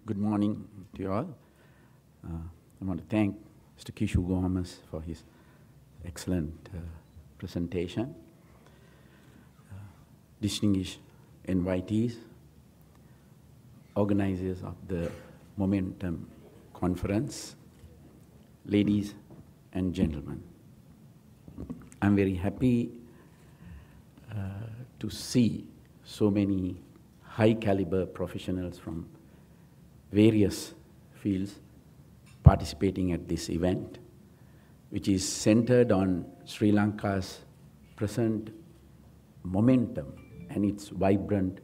Good morning to you all. I want to thank Mr. Kishu Gomez for his excellent presentation. Distinguished invitees, organizers of the Momentum Conference, ladies and gentlemen. I'm very happy to see so many high-caliber professionals from various fields participating at this event, which is centered on Sri Lanka's present momentum and its vibrant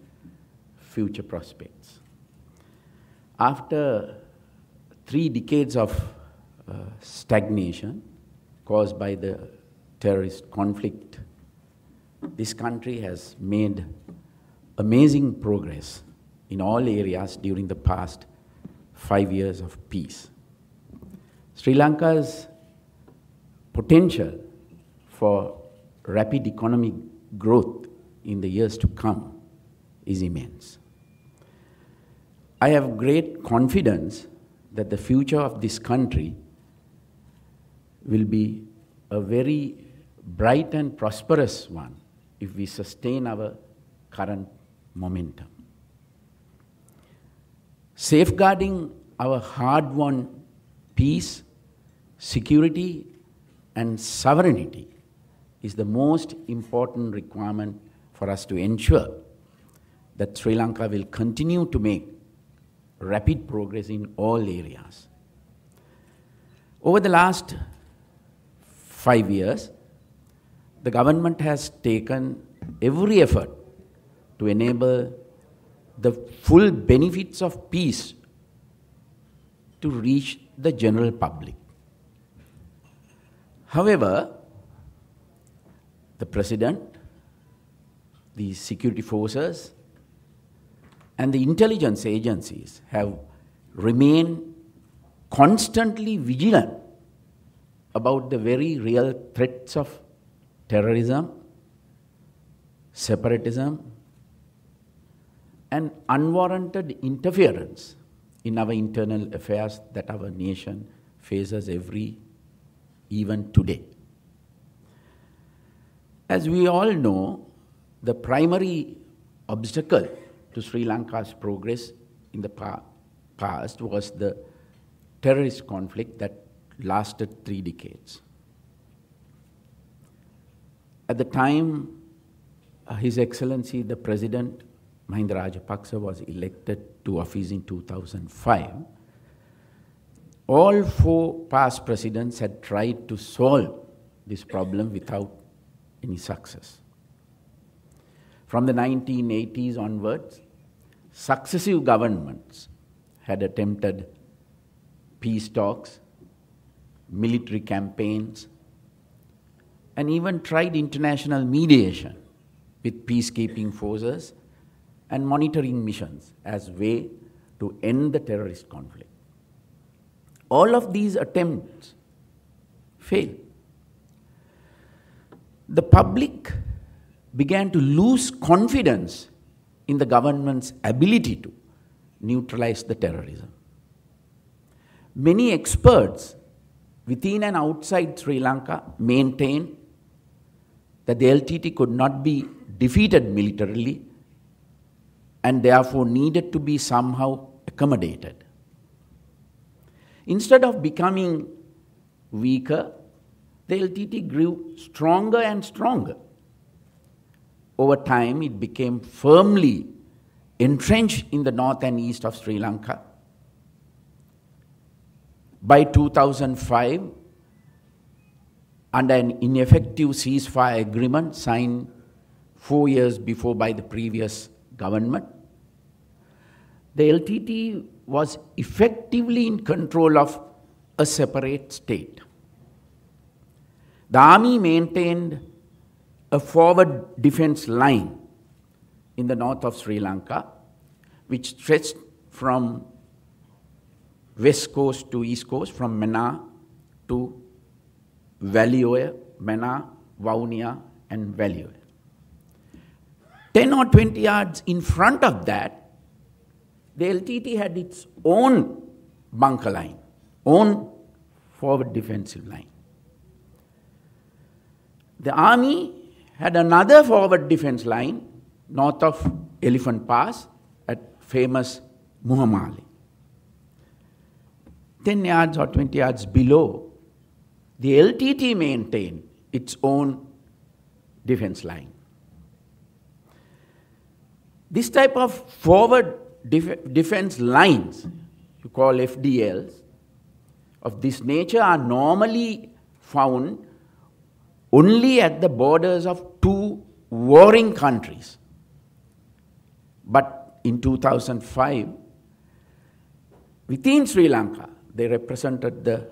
future prospects. After 3 decades of stagnation caused by the terrorist conflict, this country has made amazing progress in all areas during the past 5 years of peace. Sri Lanka's potential for rapid economic growth in the years to come is immense. I have great confidence that the future of this country will be a very bright and prosperous one if we sustain our current momentum. Safeguarding our hard-won peace, security, and sovereignty is the most important requirement for us to ensure that Sri Lanka will continue to make rapid progress in all areas. Over the last 5 years, the government has taken every effort to enable the full benefits of peace to reach the general public. However, the President, the security forces, and the intelligence agencies have remained constantly vigilant about the very real threats of terrorism, separatism, and unwarranted interference in our internal affairs that our nation faces even today. As we all know, the primary obstacle to Sri Lanka's progress in the past was the terrorist conflict that lasted 3 decades. At the time, His Excellency the President Mahinda Rajapaksa was elected to office in 2005. All 4 past presidents had tried to solve this problem without any success. From the 1980s onwards, successive governments had attempted peace talks, military campaigns, and even tried international mediation with peacekeeping forces and monitoring missions as a way to end the terrorist conflict. All of these attempts failed. The public began to lose confidence in the government's ability to neutralize the terrorism. Many experts within and outside Sri Lanka maintained that the LTT could not be defeated militarily and therefore needed to be somehow accommodated. Instead of becoming weaker, the LTT grew stronger and stronger. Over time, it became firmly entrenched in the north and east of Sri Lanka. By 2005, under an ineffective ceasefire agreement signed 4 years before by the previous government, the LTT was effectively in control of a separate state. The army maintained a forward defense line in the north of Sri Lanka, which stretched from west coast to east coast, from Mannar to Valioya, Mannar, Vaunia, and Valioya. 10 or 20 yards in front of that, the LTT had its own bunker line, own forward defensive line. The army had another forward defense line north of Elephant Pass at famous Muhammali. 10 yards or 20 yards below, the LTT maintained its own defense line. This type of forward defense lines, you call FDLs, of this nature are normally found only at the borders of two warring countries. But in 2005, within Sri Lanka, they represented the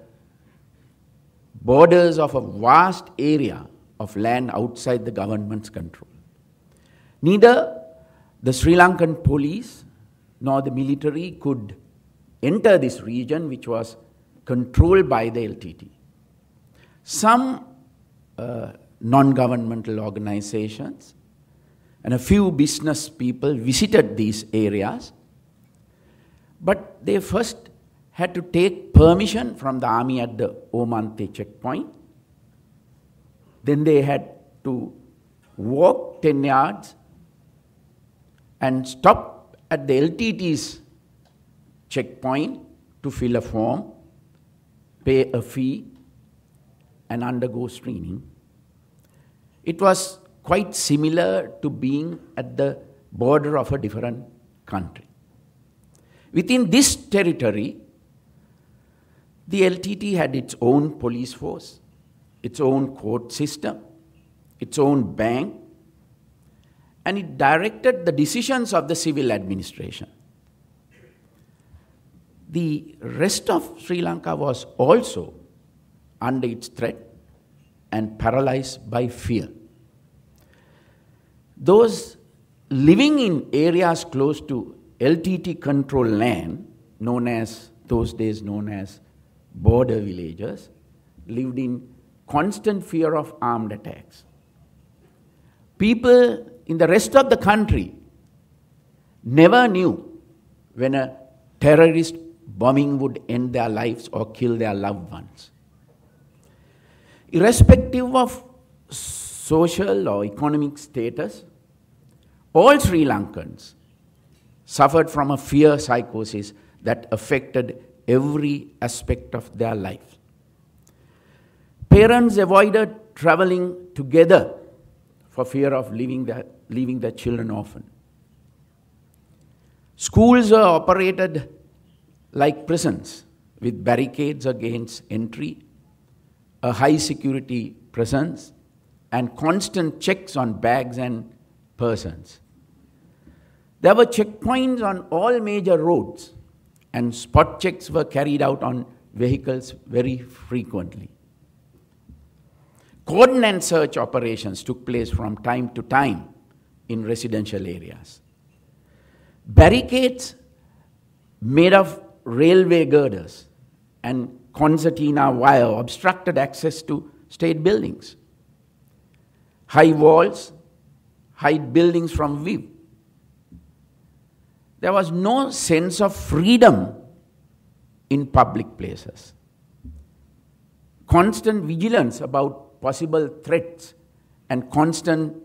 borders of a vast area of land outside the government's control. Neither the Sri Lankan police nor the military could enter this region, which was controlled by the LTT. Some non-governmental organizations and a few business people visited these areas, but they first had to take permission from the army at the Omante checkpoint. Then they had to walk 10 yards and stop at the LTT's checkpoint to fill a form, pay a fee, and undergo screening. It was quite similar to being at the border of a different country. Within this territory, the LTT had its own police force, its own court system, its own bank, and it directed the decisions of the civil administration. The rest of Sri Lanka was also under its threat and paralyzed by fear. Those living in areas close to LTT controlled land, those days known as border villages, lived in constant fear of armed attacks. People in the rest of the country never knew when a terrorist bombing would end their lives or kill their loved ones. Irrespective of social or economic status, all Sri Lankans suffered from a fear psychosis that affected every aspect of their life. Parents avoided traveling together for fear of leaving their children orphan. Schools were operated like prisons, with barricades against entry, a high security presence, and constant checks on bags and persons. There were checkpoints on all major roads, and spot checks were carried out on vehicles very frequently. Cordon and search operations took place from time to time in residential areas. Barricades made of railway girders and concertina wire obstructed access to state buildings. High walls hide buildings from view. There was no sense of freedom in public places. Constant vigilance about possible threats and constant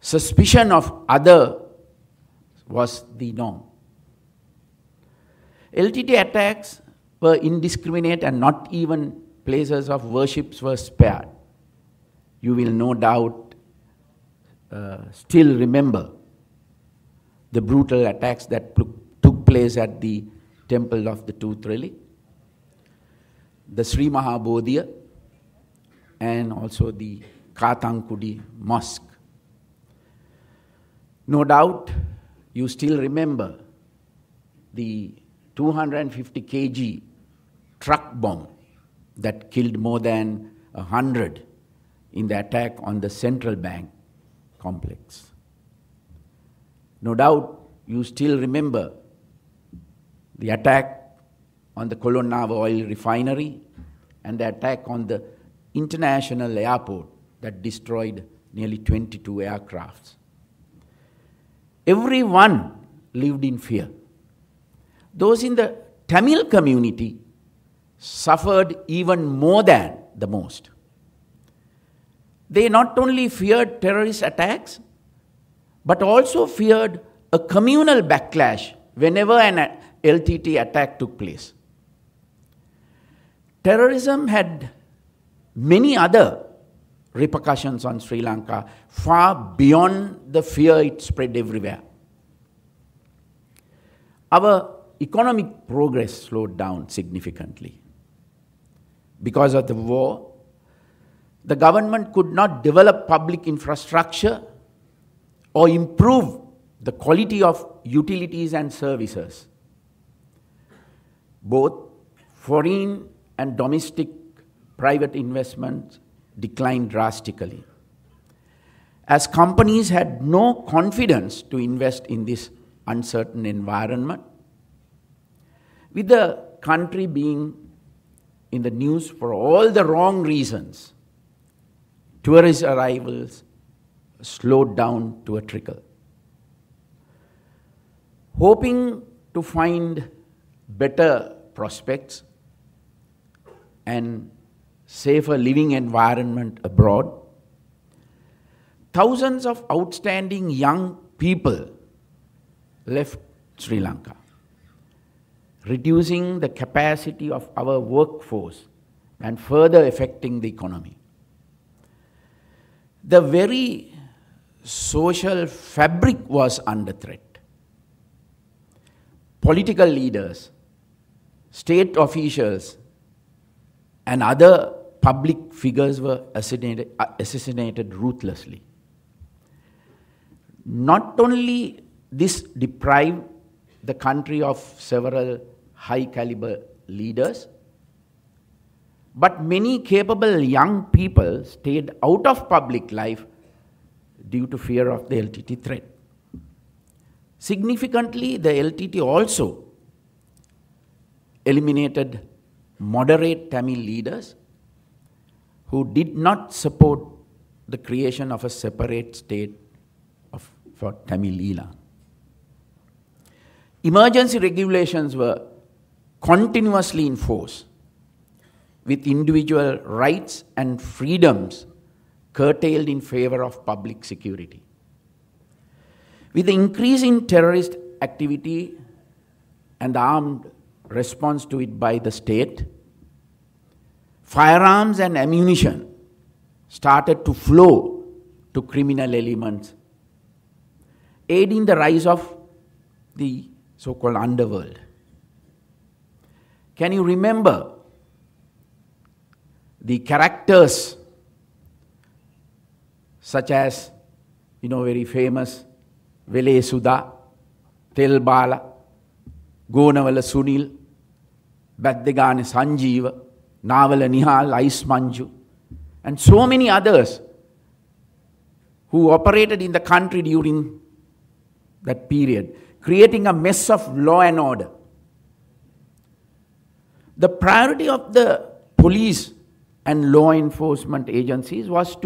suspicion of other was the norm. LTT attacks were indiscriminate and not even places of worships were spared. You will no doubt still remember the brutal attacks that took place at the Temple of the Tooth Relic, the Sri Mahabodhiya, and also the Kathankudi Mosque. No doubt you still remember the 250 kg truck bomb that killed more than 100 in the attack on the Central Bank complex. No doubt you still remember the attack on the Colonnava oil refinery and the attack on the international airport that destroyed nearly 22 aircrafts. Everyone lived in fear. those in the Tamil community suffered even more than the most. They not only feared terrorist attacks, but also feared a communal backlash whenever an LTT attack took place. Terrorism had many other repercussions on Sri Lanka, far beyond the fear it spread everywhere. Our economic progress slowed down significantly. Because of the war, the government could not develop public infrastructure or improve the quality of utilities and services. Both foreign and domestic private investments declined drastically, as companies had no confidence to invest in this uncertain environment. With the country being in the news for all the wrong reasons, tourist arrivals slowed down to a trickle. Hoping to find better prospects and safer living environment abroad, thousands of outstanding young people left Sri Lanka, reducing the capacity of our workforce and further affecting the economy. The very social fabric was under threat. Political leaders, state officials, and other public figures were assassinated ruthlessly. Not only this deprived the country of several high-caliber leaders, but many capable young people stayed out of public life due to fear of the LTT threat. Significantly, the LTT also eliminated moderate Tamil leaders who did not support the creation of a separate state for Tamil Eelam. Emergency regulations were continuously enforced, with individual rights and freedoms curtailed in favor of public security. With the increase in terrorist activity and the armed response to it by the state, firearms and ammunition started to flow to criminal elements, aiding the rise of the so-called underworld. Can you remember the characters such as, very famous Vele Sudha, Tel Bala, Gonavala Sunil, Baddegane Sanjeeva, Navala Nihal, Ice Manju, and so many others who operated in the country during that period, creating a mess of law and order. The priority of the police and law enforcement agencies was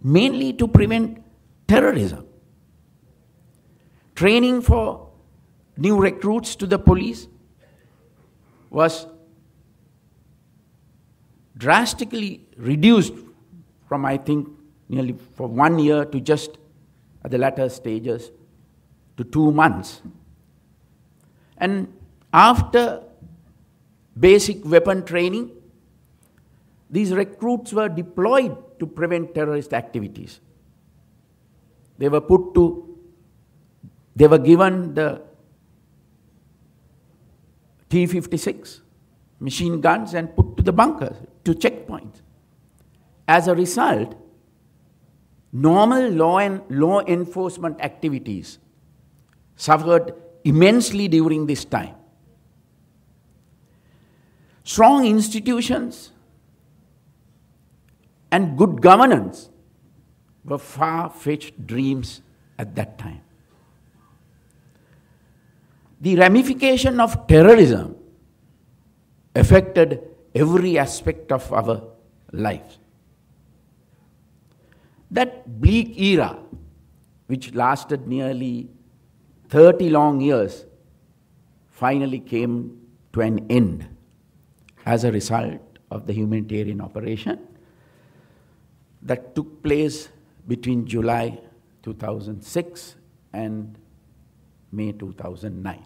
mainly to prevent terrorism. Training for new recruits to the police was drastically reduced from, I think, nearly for 1 year to just at the latter stages to 2 months. And after basic weapon training, these recruits were deployed to prevent terrorist activities. They were given the T-56 machine guns and put to the bunkers, to checkpoints. As a result, normal law enforcement activities suffered immensely during this time. Strong institutions and good governance were far-fetched dreams at that time. The ramification of terrorism affected every aspect of our lives. That bleak era, which lasted nearly 30 long years, finally came to an end as a result of the humanitarian operation that took place between July 2006 and May 2009.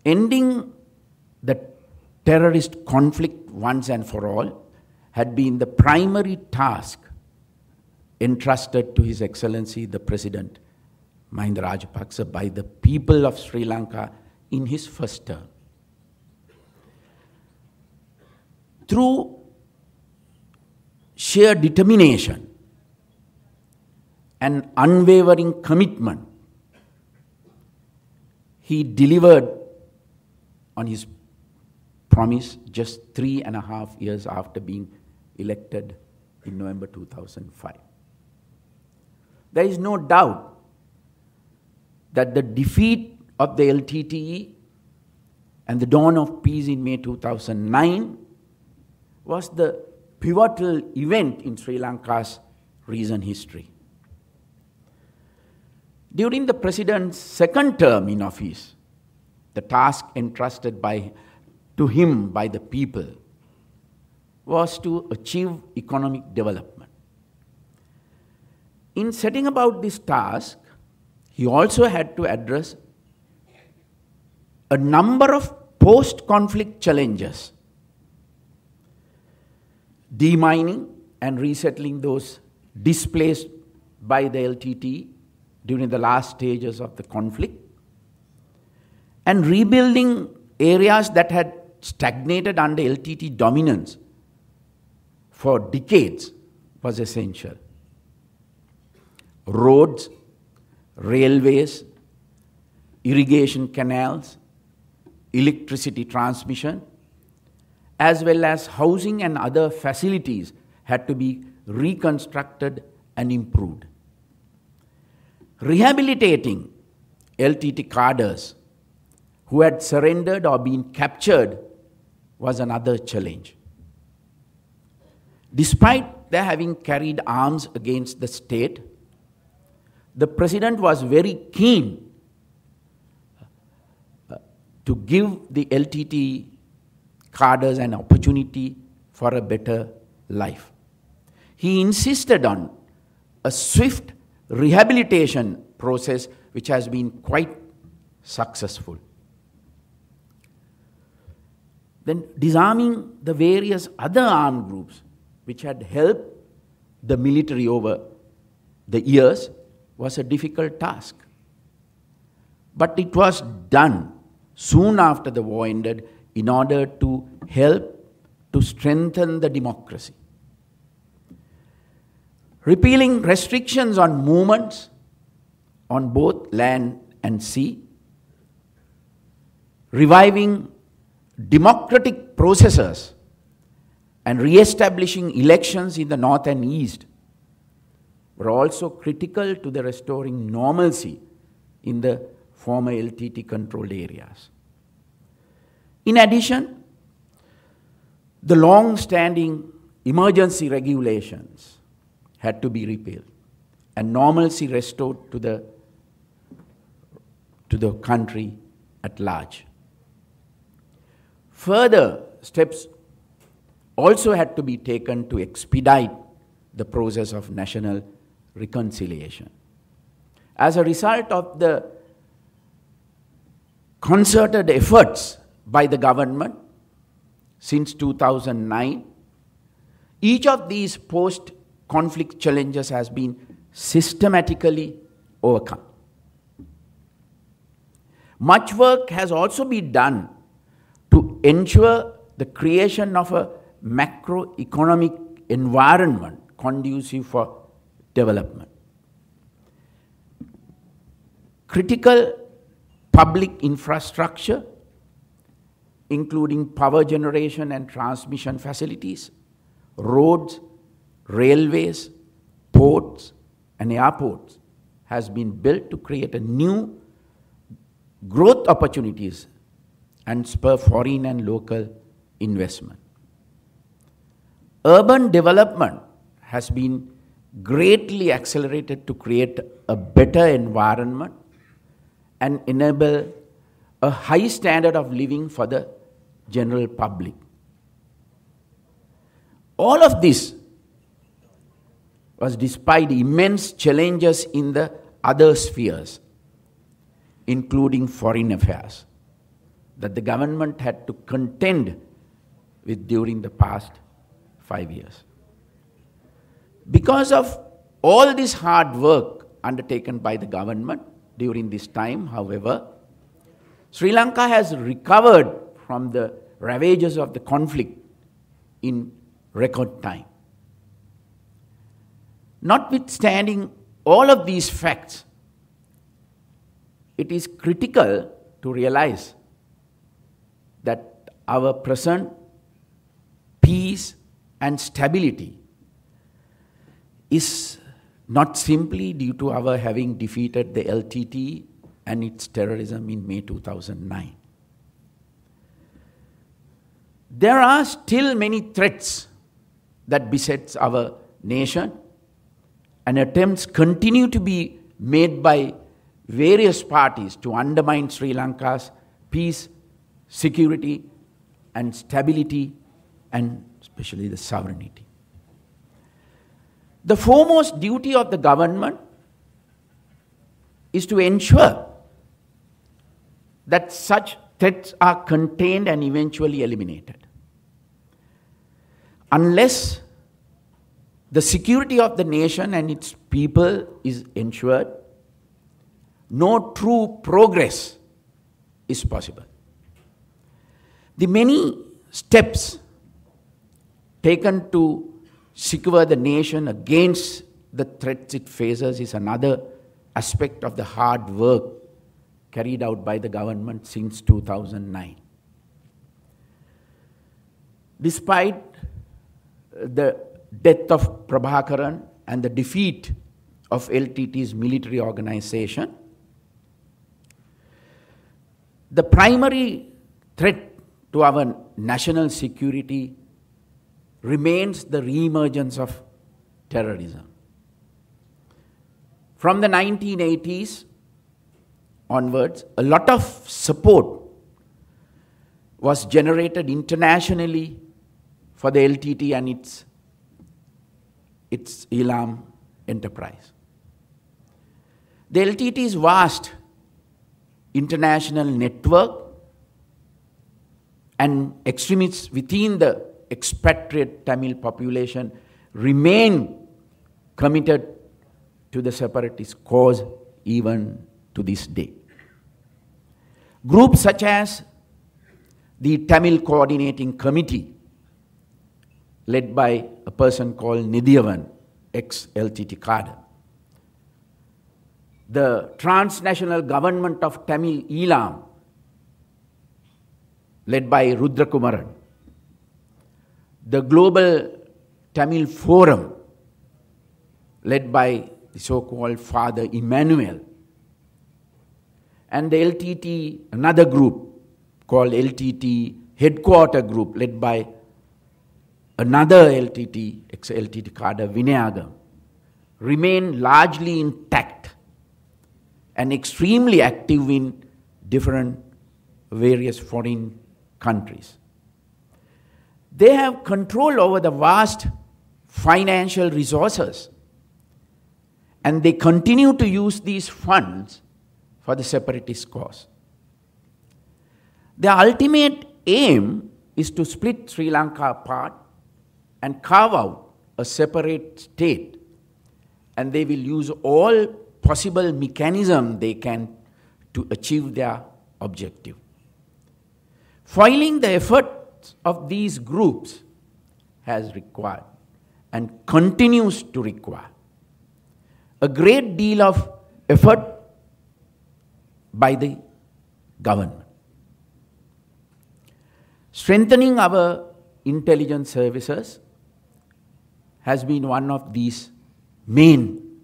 Ending the terrorist conflict once and for all had been the primary task entrusted to His Excellency the President Mahinda Rajapaksa by the people of Sri Lanka in his first term. Through sheer determination and unwavering commitment, he delivered on his promise just 3.5 years after being elected in November 2005. There is no doubt that the defeat of the LTTE and the dawn of peace in May 2009 was the pivotal event in Sri Lanka's recent history. During the President's second term in office, the task entrusted to him by the people was to achieve economic development. In setting about this task, he also had to address a number of post-conflict challenges: demining and resettling those displaced by the LTTE during the last stages of the conflict, and rebuilding areas that had stagnated under LTTE dominance for decades was essential. Roads, railways, irrigation canals, electricity transmission, as well as housing and other facilities had to be reconstructed and improved. Rehabilitating LTTE cadres who had surrendered or been captured was another challenge. Despite their having carried arms against the state, the President was very keen to give the LTTE cadres an opportunity for a better life. He insisted on a swift rehabilitation process which has been quite successful. Then disarming the various other armed groups which had helped the military over the years was a difficult task. But it was done soon after the war ended in order to help to strengthen the democracy. Repealing restrictions on movements on both land and sea, reviving democratic processes and re-establishing elections in the north and east were also critical to the restoring normalcy in the former LTTE controlled areas. In addition, the long-standing emergency regulations had to be repealed and normalcy restored to the country at large. Further steps also had to be taken to expedite the process of national reconciliation. As a result of the concerted efforts by the government since 2009, each of these post-conflict challenges has been systematically overcome. Much work has also been done to ensure the creation of a macroeconomic environment conducive for development. Critical public infrastructure, including power generation and transmission facilities, roads, railways, ports, and airports, has been built to create a new growth opportunities and spur foreign and local investment. Urban development has been greatly accelerated to create a better environment and enable a high standard of living for the general public. All of this was despite immense challenges in the other spheres, including foreign affairs, that the government had to contend with during the past 5 years. Because of all this hard work undertaken by the government during this time, however, Sri Lanka has recovered from the ravages of the conflict in record time. Notwithstanding all of these facts, it is critical to realize that our present peace and stability is not simply due to our having defeated the LTT and its terrorism in May 2009. There are still many threats that besets our nation, and attempts continue to be made by various parties to undermine Sri Lanka's peace, security, and stability, and especially the sovereignty. The foremost duty of the government is to ensure that such threats are contained and eventually eliminated. Unless the security of the nation and its people is ensured, no true progress is possible. The many steps taken to secure the nation against the threats it faces is another aspect of the hard work carried out by the government since 2009. Despite the death of Prabhakaran and the defeat of LTT's military organization, the primary threat to our national security remains the re-emergence of terrorism. From the 1980s onwards, a lot of support was generated internationally for the LTT and its Elam enterprise. The LTT's vast international network and extremists within the expatriate Tamil population remain committed to the separatist cause even to this day. Groups such as the Tamil Coordinating Committee, led by a person called Nidhiyavan, ex-LTT cadre, the Transnational Government of Tamil Elam, led by Rudrakumaran, the Global Tamil Forum, led by the so-called Father Emmanuel, and the LTT, another group called LTT Headquarter Group, led by another LTT, ex-LTT cadre, Vinayagam, remain largely intact and extremely active in different various foreign countries. They have control over the vast financial resources, and they continue to use these funds for the separatist cause. Their ultimate aim is to split Sri Lanka apart and carve out a separate state, and they will use all possible mechanisms they can to achieve their objective. Foiling the efforts of these groups has required and continues to require a great deal of effort by the government. Strengthening our intelligence services has been one of these main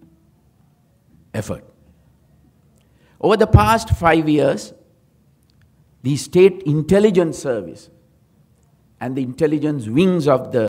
efforts. Over the past 5 years, the State Intelligence Service and the intelligence wings of the